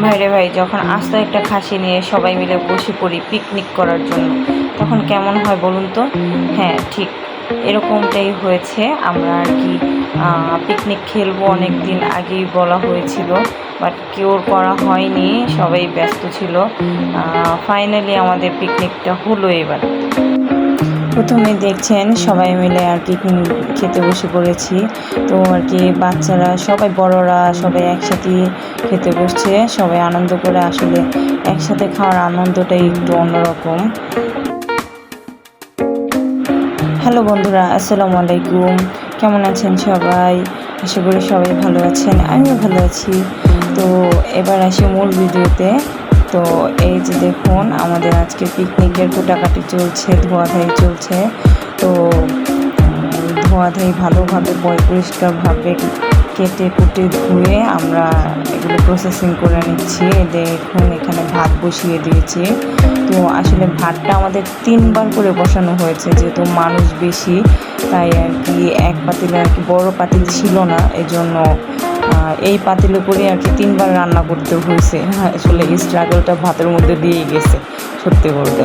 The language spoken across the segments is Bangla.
ভাইরে ভাই, যখন আস্ত একটা খাসি নিয়ে সবাই মিলে বসে পড়ি পিকনিক করার জন্য, তখন কেমন হয় বলুন তো? হ্যাঁ, ঠিক এরকমটাই হয়েছে। আমরা আর কি পিকনিক খেলবো অনেক দিন আগেই বলা হয়েছিল, বাট কেউ করা হয়নি, সবাই ব্যস্ত ছিল। ফাইনালি আমাদের পিকনিকটা হলো এবার। প্রথমে দেখছেন সবাই মিলে আর কি খেতে বসে পড়েছি। তো আর কি বাচ্চারা সবাই, বড়রা সবাই একসাথে খেতে বসছে, সবাই আনন্দ করে। আসলে একসাথে খাওয়ার আনন্দটাই একটু অন্যরকম। হ্যালো বন্ধুরা, আসসালামু আলাইকুম। কেমন আছেন সবাই? আশা করি সবাই ভালো আছেন, আমিও ভালো আছি। তো এবার আসি মূল ভিডিওতে। তো এই যে দেখুন, আমাদের আজকে পিকনিকের কুটাকাটি চলছে, ধোয়াধাই চলছে। তো ধোয়াধাই ভালোভাবে পরিষ্কারভাবে কেটে কুটে ধুয়ে আমরা এগুলো প্রসেসিং করে নিচ্ছি। দেখুন এখানে ভাত বসিয়ে দিয়েছি। তো আসলে ভাতটা আমাদের 3বার করে বসানো হয়েছে, যেহেতু মানুষ বেশি, তাই আর কি এক পাতিলে আর কি বড় পাতিল ছিল না, এই জন্য এই পাতিলে করে আর কি 3বার রান্না করতে হয়েছে। আসলে এই স্ট্রাগলটা ভাতের মধ্যে দিয়েই গেছে সত্যি বলতে।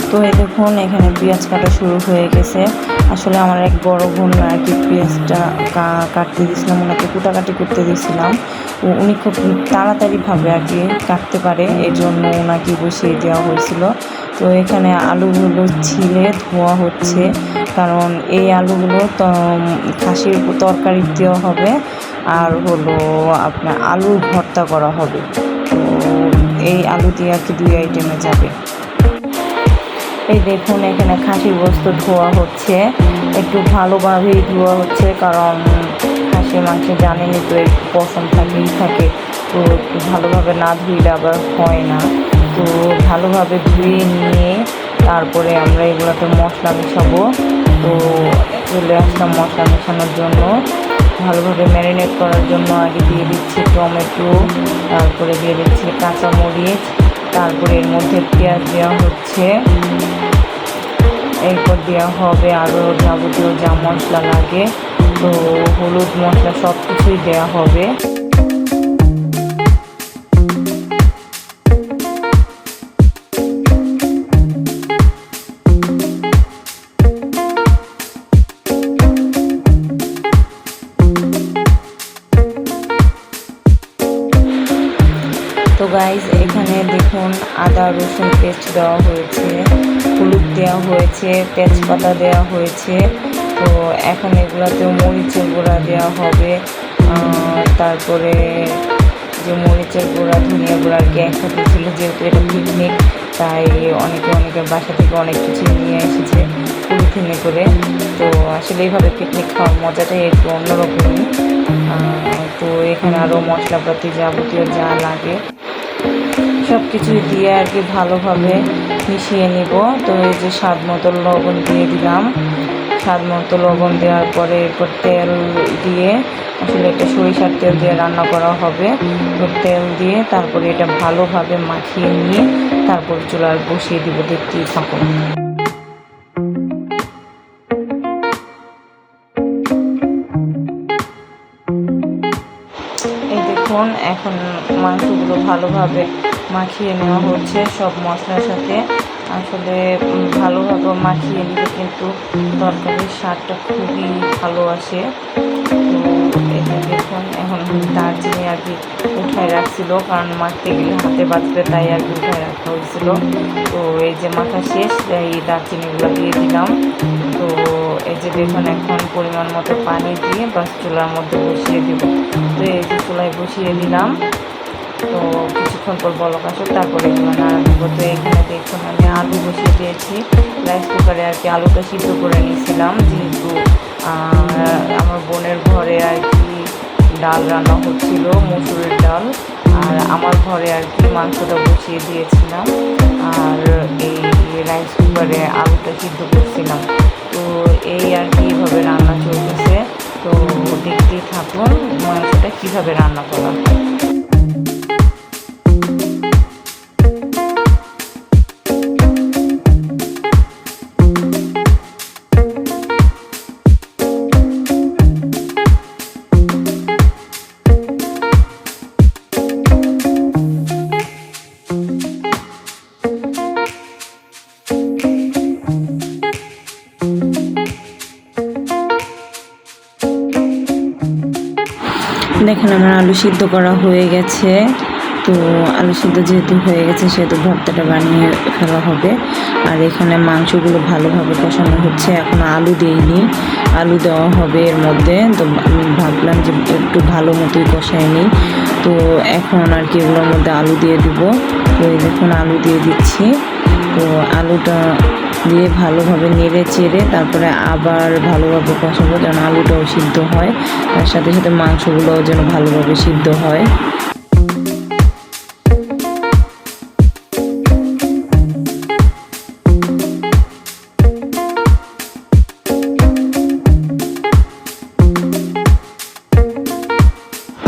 তো এই দেখুন এখানে পেঁয়াজ কাটা শুরু হয়ে গেছে। আসলে আমার এক বড় বোন আর কি পেঁয়াজটা কাটতে দিয়েছিলাম, ওনাকে কুটাকাটি করতে দিয়েছিলাম। উনি খুব তাড়াতাড়িভাবে আর কি কাটতে পারে, এই জন্য ওনাকে বসিয়ে দেওয়া হয়েছিল। তো এখানে আলুগুলো ছিলে ধোয়া হচ্ছে, কারণ এই আলুগুলো খাসির তরকারি দেওয়া হবে, আর হলো আপনার আলুর ভর্তা করা হবে। তো এই আলু দিয়ে আর কি 2 আইটেমে যাবে। এই দেখুন এখানে খাসির গোস্ত ধোয়া হচ্ছে, একটু ভালোভাবেই ধোয়া হচ্ছে, কারণ খাসির মাংস জানেনই তো একটু পছন্দ থাকে। তো একটু ভালোভাবে না ধুইলে আবার হয় না। তো ভালোভাবে ধুয়ে নিয়ে তারপরে আমরা এগুলোতে মশলা মেশাবো। তো চলে আসলাম মশলা মেশানোর জন্য। ভালোভাবে ম্যারিনেট করার জন্য আগে দিয়ে দিচ্ছি টমেটো, তারপরে দিয়ে দিচ্ছি কাঁচামরিচ, তারপরে এর মধ্যে পেঁয়াজ দেওয়া হচ্ছে। এরপর দেওয়া হবে আরও যাবতীয় যা মশলা লাগে, তো হলুদ মশলা সব কিছুই দেওয়া হবে। তো গাইজ এখানে দেখুন আদা রসুন পেস্ট দেওয়া হয়েছে, হলুদ দেওয়া হয়েছে, তেজপাতা দেওয়া হয়েছে। তো এখন এগুলোতেও মরিচের গুঁড়া দেওয়া হবে, তারপরে যে মরিচের গুঁড়া ধনিয়া গুঁড়া আর কি একসাথে ছিল, যেহেতু এটা পিকনিক, তাই অনেকের বাসা থেকে অনেক কিছু নিয়ে এসেছে পলিথিনে করে। তো আসলে এইভাবে পিকনিক খাওয়ার মজাটাই একটু অন্যরকমই। তো এখানে আরও মশলাপাতি যাবতীয় যা লাগে সব কিছুই দিয়ে আর কি ভালোভাবে মিশিয়ে নিব। তো এই যে স্বাদ মতো লবণ দিয়ে দিলাম। স্বাদ মতো লবণ দেওয়ার পরে এরপর তেল দিয়ে, আসলে এটা সরিষার তেল দিয়ে রান্না করা হবে। তো তেল দিয়ে তারপরে এটা ভালোভাবে মাখিয়ে নিয়ে তারপর চুলায় বসিয়ে দিব, দেখতেই থাকুন। এই দেখুন এখন মাংসগুলো ভালোভাবে মাখিয়ে নেওয়া হচ্ছে সব মশলার সাথে। আসলে ভালোভাবে মাখিয়ে নিলে কিন্তু তরকারির স্বাদটা খুবই ভালো আসে। তো এটা দেখুন এখন দারচিনি আর কি উঠায় রাখছিল, কারণ মাখতে গেলে হাতে বাঁচবে, তাই আর কি উঠায় রাখা হয়েছিল। তো এই যে মাখা শেষ, এই দারচিনিগুলো দিয়ে দিলাম। তো এই যে দেখুন এখন পরিমাণ মতো পানি দিয়ে বাস চুলার মধ্যে বসিয়ে দিব। তো এই যে চুলায় বসিয়ে দিলাম। তো কিছুক্ষণ পর বলক আসুক, তারপরে এগুলো নাড়া দিব। তো এখানে দেখুন আমি আলু বসিয়ে দিয়েছি রাইস কুকারে, আর কি আলুটা সিদ্ধ করে নিয়েছিলাম, যেহেতু আমার বোনের ঘরে আর কি ডাল রান্না হচ্ছিল, মসুরের ডাল, আর আমার ঘরে আর কি মাংসটা বসিয়ে দিয়েছিলাম, আর এই রাইস কুকারে আলুটা সিদ্ধ করছিলাম। তো এই আর কি এইভাবে রান্না চলতেছে। তো দেখতেই থাকুন মাংসটা কীভাবে রান্না করা হয়। আলু সিদ্ধ করা হয়ে গেছে। তো আলু সিদ্ধ যেহেতু হয়ে গেছে সেহেতু ভর্তাটা বানিয়ে ফেলা হবে। আর এখানে মাংসগুলো ভালোভাবে কষানো হচ্ছে, এখন আলু দিইনি, আলু দেওয়া হবে এর মধ্যে। তো ভাবলাম যে একটু ভালো মতোই কষায় নিই। তো এখন আর কি এগুলোর মধ্যে আলু দিয়ে দিব। তো এই দেখুন আলু দিয়ে দিচ্ছি। তো আলুটা দিয়ে ভালোভাবে নেড়ে চেড়ে তারপরে আবার ভালোভাবে কষাবো যেন আলুটাও সিদ্ধ হয়, তার সাথে সাথে মাংসগুলোও যেন ভালোভাবে সিদ্ধ হয়।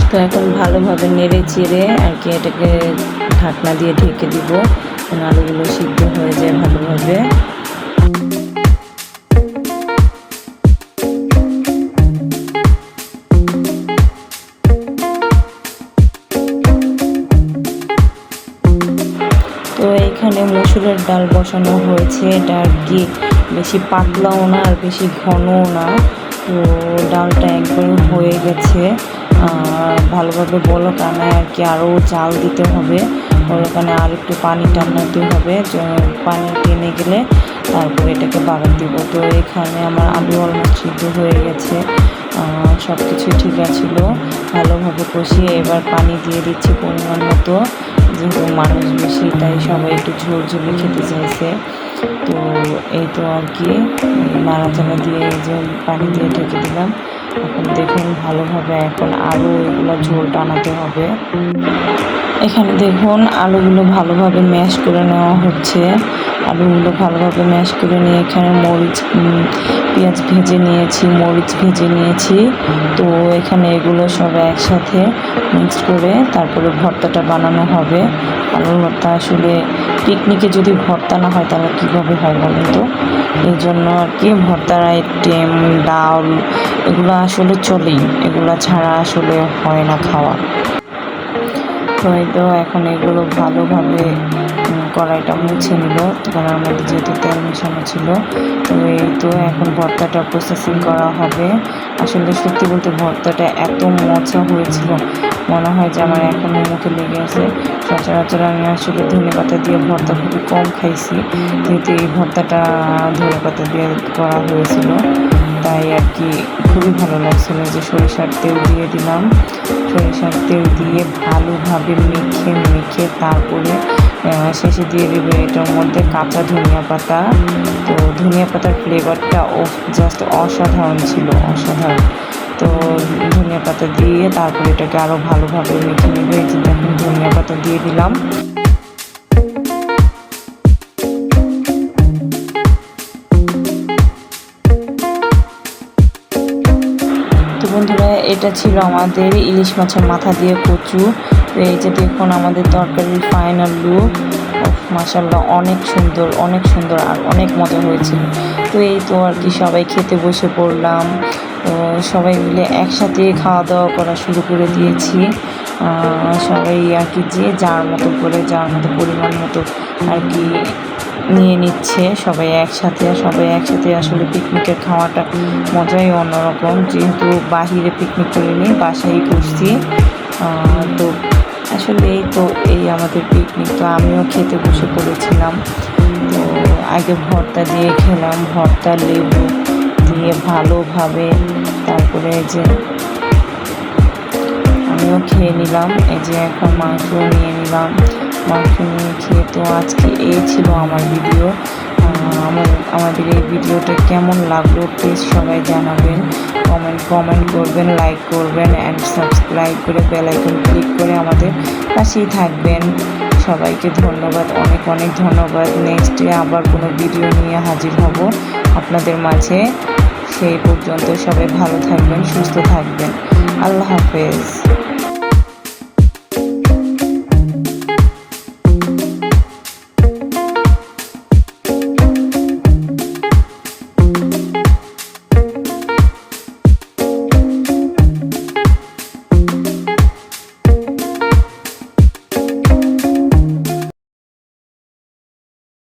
তো এখন ভালোভাবে নেড়ে চেড়ে আর কি এটাকে ঢাকনা দিয়ে ঢেকে দিব, আলুগুলো সিদ্ধ হয়ে যায় ভালোভাবে। তো এইখানে মসুরের ডাল বসানো হয়েছে, এটা আর কি বেশি পাতলাও না আর বেশি ঘনও না। তো ডালটা একবার হয়ে গেছে, ভালোভাবে বলক আনায় আর কি আরও জাল দিতে হবে। বলক আনায় আর একটু পানি টানাতে হবে, পানি টেনে গেলে তারপরে এটাকে বাগার দিব। তো এখানে আমার আলু অলমোস্ট সিদ্ধ হয়ে গেছে, সব কিছুই ঠিক আছিল। ভালোভাবে কষিয়ে এবার পানি দিয়ে দিচ্ছি পরিমাণ মতো, যেহেতু মানুষ বেশি তাই সবাই একটু ঝোল ঝোলে খেতে চাইছে। তো এই তো আর কি নাড়াচাড়া দিয়ে যে পানি দিয়ে ঢেকে দিলাম। এখন দেখুন ভালোভাবে এখন আরও এগুলো ঝোল টানাতে হবে। এখানে দেখুন আলুগুলো ভালোভাবে ম্যাশ করে নেওয়া হচ্ছে। আলুগুলো ভালোভাবে ম্যাশ করে নিয়ে এখানে মরিচ, পেঁয়াজ ভেজে নিয়েছি, মরিচ ভেজে নিয়েছি। তো এখানে এগুলো সব একসাথে মিক্সড করে তারপরে ভর্তাটা বানানো হবে। আলুর ভর্তা আসলে পিকনিকে যদি ভর্তা না হয় তাহলে কীভাবে হয় বলেন তো? এই জন্য আর কি ভর্তার আইটেম, ডাল এগুলো আসলে চলেই, এগুলো ছাড়া আসলে হয় না খাওয়া। তো এখন এগুলো ভালোভাবে কড়াইটা মুছে নিল, কড়াইয়ের মধ্যে যেহেতু তেল মেশানো ছিল। তো এই তো এখন ভর্তাটা প্রসেসিং করা হবে। আসলে সত্যি বলতে ভর্তাটা এত মজা হয়েছিল, মনে হয় যে আমার এখনও মুখে লেগে আছে। সচরাচর আমি আসলে ধনেপাতা দিয়ে ভর্তা খুবই কম খাইছি, যেহেতু এই ভর্তাটা ধনেপাতা দিয়ে করা হয়েছিল তাই আর কি খুবই ভালো লাগছিলো। যে সরিষার তেল দিয়ে দিলাম, সরিষার তেল দিয়ে ভালোভাবে মেখে তারপরে শেষে দিয়ে দেবে এটার মধ্যে কাঁচা ধনিয়া পাতা। তো ধনিয়া পাতার ফ্লেভারটা জাস্ট অসাধারণ ছিল, অসাধারণ। তো ধনিয়া পাতা দিয়ে তারপরে এটাকে আরও ভালোভাবে মেখে নেবে। এই যে দেখুন ধনিয়া পাতা দিয়ে দিলাম। তো বন্ধুরা এটা ছিল আমাদের ইলিশ মাছের মাথা দিয়ে কচু। তো এই যে দেখুন আমাদের তরকারির ফাইনাল লুক। মাশাআল্লাহ অনেক সুন্দর, অনেক সুন্দর আর অনেক মজা হয়েছিল। তো এই তো আর কি সবাই খেতে বসে পড়লাম। তো সবাই মিলে একসাথে খাওয়া দাওয়া করা শুরু করে দিয়েছি। সবাই আর কি যে যার মতো করে যার মতো পরিমাণ মতো আর কি নিয়ে নিচ্ছে সবাই একসাথে। আসলে পিকনিকের খাওয়াটা মজাই অন্যরকম, যেহেতু বাহিরে পিকনিক করিনি, বাসায় করছি। তো আসলে এই আমাদের পিকনিক। তো আমিও খেতে বসে পড়েছিলাম। তো আগে ভর্তা দিয়ে খেলাম, ভর্তা লেবু দিয়ে ভালোভাবে, তারপরে যে আমিও খেয়ে নিলাম। এই যে এখন মাংস নিয়ে নিলাম, মাংস নিয়ে খেয়ে। তো আজকে এই ছিল আমার ভিডিও। আমাদের এই ভিডিওটা কেমন লাগলো প্লিজ সবাই জানাবেন, কমেন্ট করবেন, লাইক করবেন অ্যান্ড সাবস্ক্রাইব করে বেল আইকন ক্লিক করে আমাদের পাশেই থাকবেন। সবাইকে ধন্যবাদ, অনেক অনেক ধন্যবাদ। নেক্সটে আবার কোনো ভিডিও নিয়ে হাজির হব আপনাদের মাঝে। সেই পর্যন্ত সবাই ভালো থাকবেন, সুস্থ থাকবেন। আল্লাহ হাফেজ।